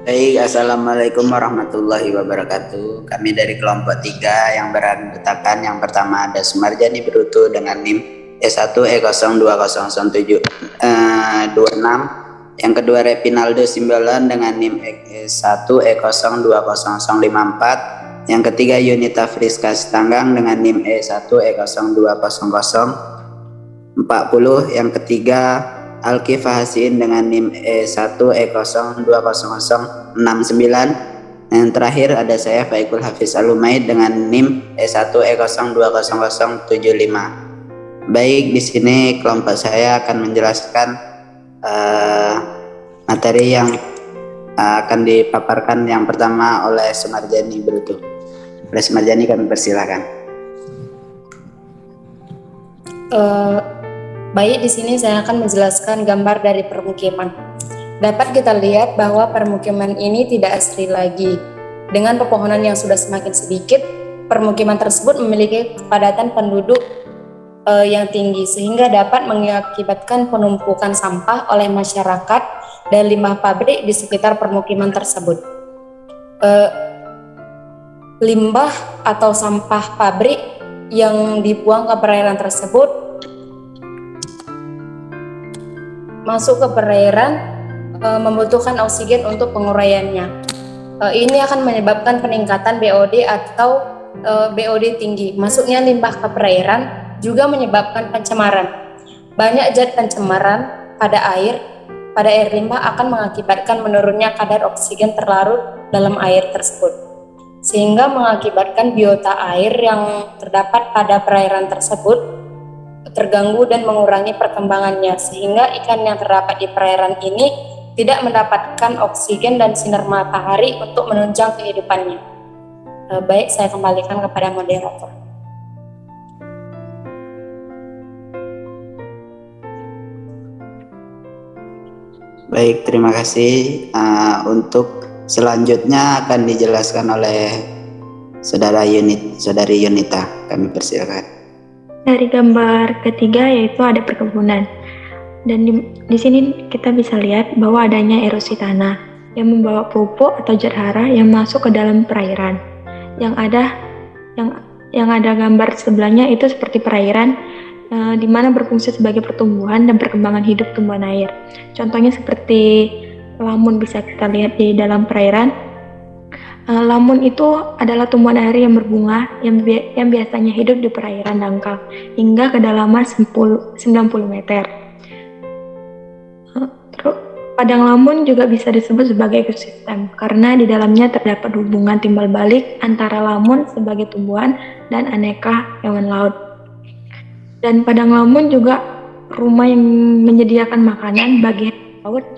Baik, Assalamualaikum warahmatullahi wabarakatuh. Kami dari kelompok 3 yang beranggotakan yang pertama ada Sumarjani Brutu dengan NIM E1E0200726. Yang kedua Repinaldo Simbolon dengan NIM E1E02054. Yang ketiga Yunita Friska Sitanggang dengan NIM E1E020040. Yang ketiga Alki Fahasin dengan NIM E1E020069. Yang terakhir ada saya Faikul Hafiz Alumaid dengan NIM E1E020075. Baik, di sini kelompok saya akan menjelaskan materi yang akan dipaparkan yang pertama oleh Sumarjani Brutu. Oleh Sumarjani kami persilakan. Baik, di sini saya akan menjelaskan gambar dari permukiman. Dapat kita lihat bahwa permukiman ini tidak asri lagi. Dengan pepohonan yang sudah semakin sedikit, permukiman tersebut memiliki kepadatan penduduk yang tinggi sehingga dapat mengakibatkan penumpukan sampah oleh masyarakat dan limbah pabrik di sekitar permukiman tersebut. Limbah atau sampah pabrik yang dibuang ke perairan tersebut masuk ke perairan membutuhkan oksigen untuk penguraiannya. Ini akan menyebabkan peningkatan BOD atau BOD tinggi. Masuknya limbah ke perairan juga menyebabkan pencemaran. Banyak zat pencemaran pada air limbah akan mengakibatkan menurunnya kadar oksigen terlarut dalam air tersebut, sehingga mengakibatkan biota air yang terdapat pada perairan tersebut terganggu dan mengurangi perkembangannya, sehingga ikan yang terdapat di perairan ini tidak mendapatkan oksigen dan sinar matahari untuk menunjang kehidupannya. Baik, saya kembalikan kepada moderator. Baik, terima kasih. Untuk selanjutnya akan dijelaskan oleh Saudari Yunita. Kami persilakan. Dari gambar ketiga yaitu ada perkebunan, dan di sini kita bisa lihat bahwa adanya erosi tanah yang membawa pupuk atau zat hara yang masuk ke dalam perairan. Yang ada gambar sebelahnya itu seperti perairan di mana berfungsi sebagai pertumbuhan dan perkembangan hidup tumbuhan air. Contohnya seperti lamun bisa kita lihat di dalam perairan. Lamun itu adalah tumbuhan air yang berbunga yang biasanya hidup di perairan dangkal hingga kedalaman 90 meter. Padang lamun juga bisa disebut sebagai ekosistem karena di dalamnya terdapat hubungan timbal balik antara lamun sebagai tumbuhan dan aneka hewan laut. Dan padang lamun juga rumah yang menyediakan makanan bagi laut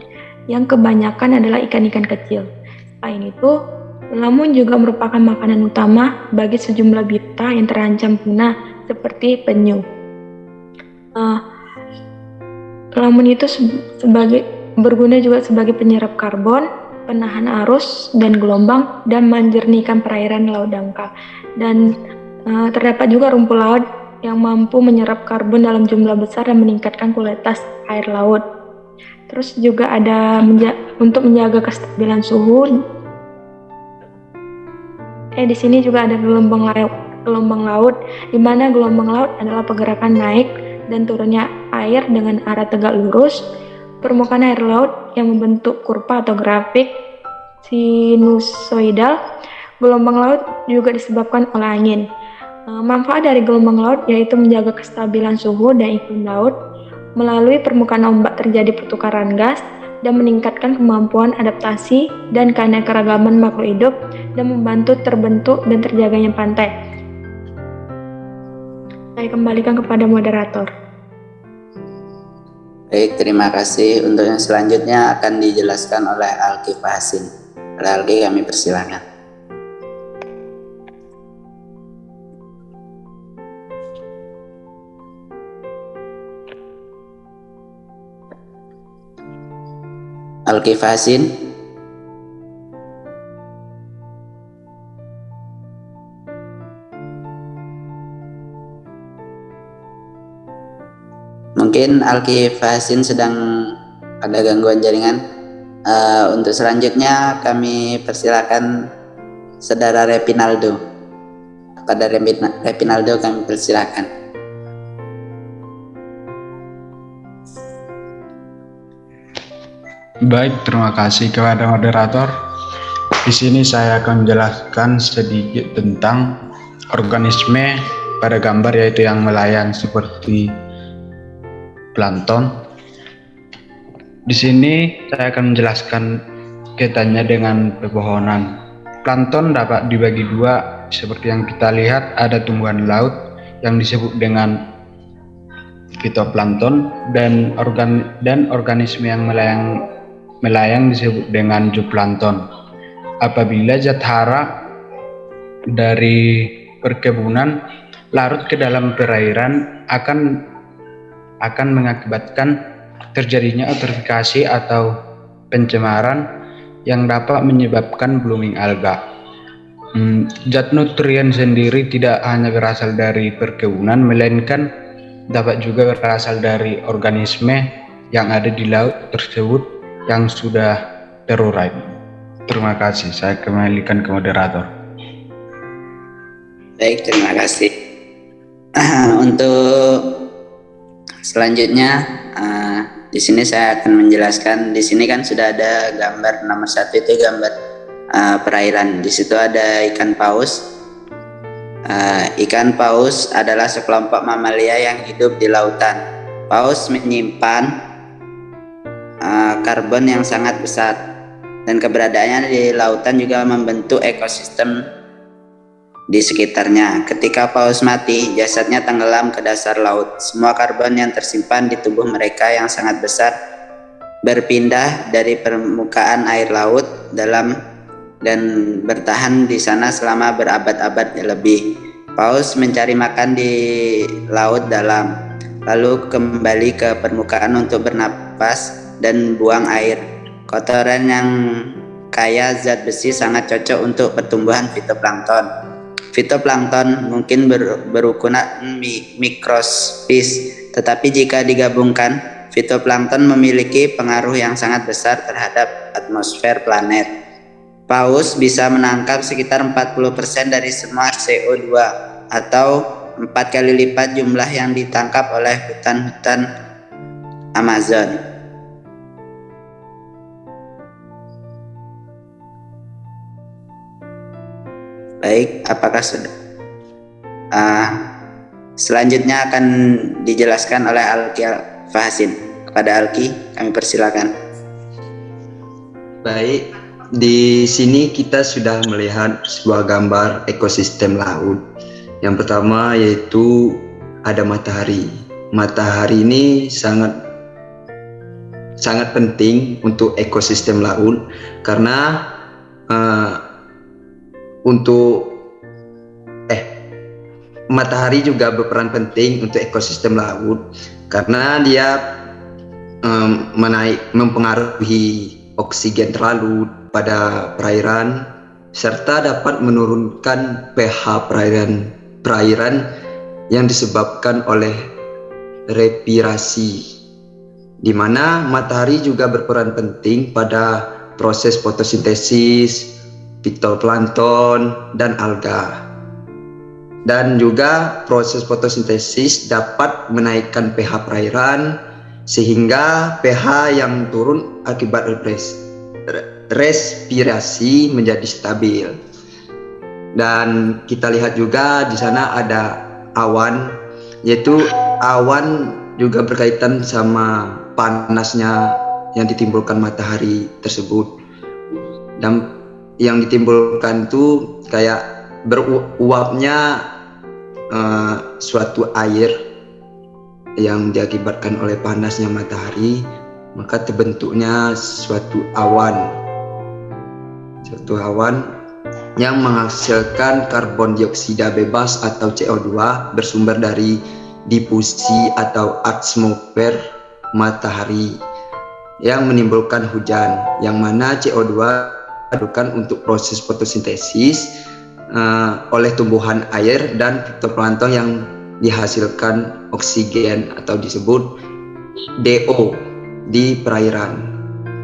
yang kebanyakan adalah ikan-ikan kecil. Selain itu, lamun juga merupakan makanan utama bagi sejumlah biota yang terancam punah seperti penyu. Lamun itu berguna juga sebagai penyerap karbon, penahan arus dan gelombang, dan menjernihkan perairan laut dangkal. Dan terdapat juga rumput laut yang mampu menyerap karbon dalam jumlah besar dan meningkatkan kualitas air laut. Terus juga ada untuk menjaga kestabilan suhu. Di sini juga ada gelombang laut, di mana gelombang laut adalah pergerakan naik dan turunnya air dengan arah tegak lurus. Permukaan air laut yang membentuk kurva atau grafik sinusoidal. Gelombang laut juga disebabkan oleh angin. Manfaat dari gelombang laut yaitu menjaga kestabilan suhu dan iklim laut. Melalui permukaan ombak terjadi pertukaran gas dan meningkatkan kemampuan adaptasi dan keanekaragaman makhluk hidup dan membantu terbentuk dan terjaganya pantai. Saya kembalikan kepada moderator. Baik, terima kasih. Untuk yang selanjutnya akan dijelaskan oleh Alki Fahasin. Oleh Alki kami persilakan. Alki Fahasin. Mungkin Alki Fahasin sedang ada gangguan jaringan. Untuk selanjutnya kami persilakan Saudara Repinaldo. Kepada Repinaldo kami persilakan. Baik, terima kasih kepada moderator. Di sini saya akan menjelaskan sedikit tentang organisme pada gambar, yaitu yang melayang seperti plankton. Di sini saya akan menjelaskan kaitannya dengan pepohonan. Plankton dapat dibagi dua, seperti yang kita lihat ada tumbuhan laut yang disebut dengan fitoplankton dan organisme yang melayang disebut dengan zooplankton. Apabila zat hara dari perkebunan larut ke dalam perairan akan mengakibatkan terjadinya eutrofikasi atau pencemaran yang dapat menyebabkan blooming alga. Zat nutrien sendiri tidak hanya berasal dari perkebunan, melainkan dapat juga berasal dari organisme yang ada di laut tersebut yang sudah terurai. Terima kasih, saya kembalikan ke moderator. Baik, terima kasih. Untuk selanjutnya, di sini saya akan menjelaskan. Di sini kan sudah ada gambar nomor 1, itu gambar perairan. Di situ ada ikan paus. Ikan paus adalah sekelompok mamalia yang hidup di lautan. Paus menyimpan karbon yang sangat besar, dan keberadaannya di lautan juga membentuk ekosistem di sekitarnya. Ketika paus mati, jasadnya tenggelam ke dasar laut. Semua karbon yang tersimpan di tubuh mereka yang sangat besar berpindah dari permukaan air laut dalam dan bertahan di sana selama berabad-abad lebih. Paus mencari makan di laut dalam, lalu kembali ke permukaan untuk bernapas dan buang air. Kotoran yang kaya zat besi sangat cocok untuk pertumbuhan fitoplankton. Fitoplankton mungkin berukuran mikroskopis, tetapi jika digabungkan, fitoplankton memiliki pengaruh yang sangat besar terhadap atmosfer planet. Paus bisa menangkap sekitar 40% dari semua CO2 atau 4 kali lipat jumlah yang ditangkap oleh hutan-hutan Amazon. Baik, apakah sudah? Selanjutnya akan dijelaskan oleh Alki Fahasin. Kepada Alki, kami persilakan. Baik, di sini kita sudah melihat sebuah gambar ekosistem laut. Yang pertama yaitu ada matahari. Matahari ini sangat penting untuk ekosistem laut karena matahari juga berperan penting untuk ekosistem laut karena dia mempengaruhi oksigen terlalu pada perairan serta dapat menurunkan pH perairan yang disebabkan oleh respirasi, di mana matahari juga berperan penting pada proses fotosintesis fitoplankton dan alga. Dan juga proses fotosintesis dapat menaikkan pH perairan sehingga pH yang turun akibat respirasi menjadi stabil. Dan kita lihat juga di sana ada awan, yaitu awan juga berkaitan sama panasnya yang ditimbulkan matahari tersebut. Dan yang ditimbulkan itu kayak beruapnya suatu air yang diakibatkan oleh panasnya matahari, maka terbentuknya suatu awan yang menghasilkan karbon dioksida bebas atau CO2 bersumber dari difusi atau atmosfer matahari yang menimbulkan hujan, yang mana CO2 diperlukan untuk proses fotosintesis oleh tumbuhan air dan fitoplankton yang dihasilkan oksigen atau disebut DO di perairan.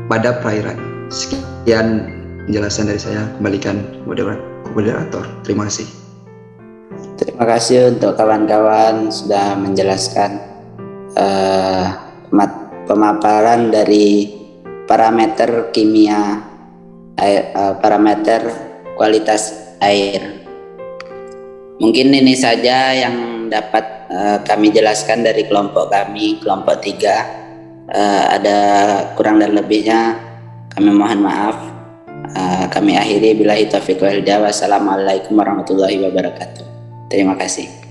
pada perairan. Sekian penjelasan dari saya, kembalikan moderator. Terima kasih. Terima kasih untuk kawan-kawan sudah menjelaskan pemaparan dari parameter kimia air, parameter kualitas air. Mungkin ini saja yang dapat kami jelaskan dari kelompok kami, kelompok 3. Ada kurang dan lebihnya kami mohon maaf. Kami akhiri billahi taufiq wal hidayah. Wassalamualaikum warahmatullahi wabarakatuh. Terima kasih.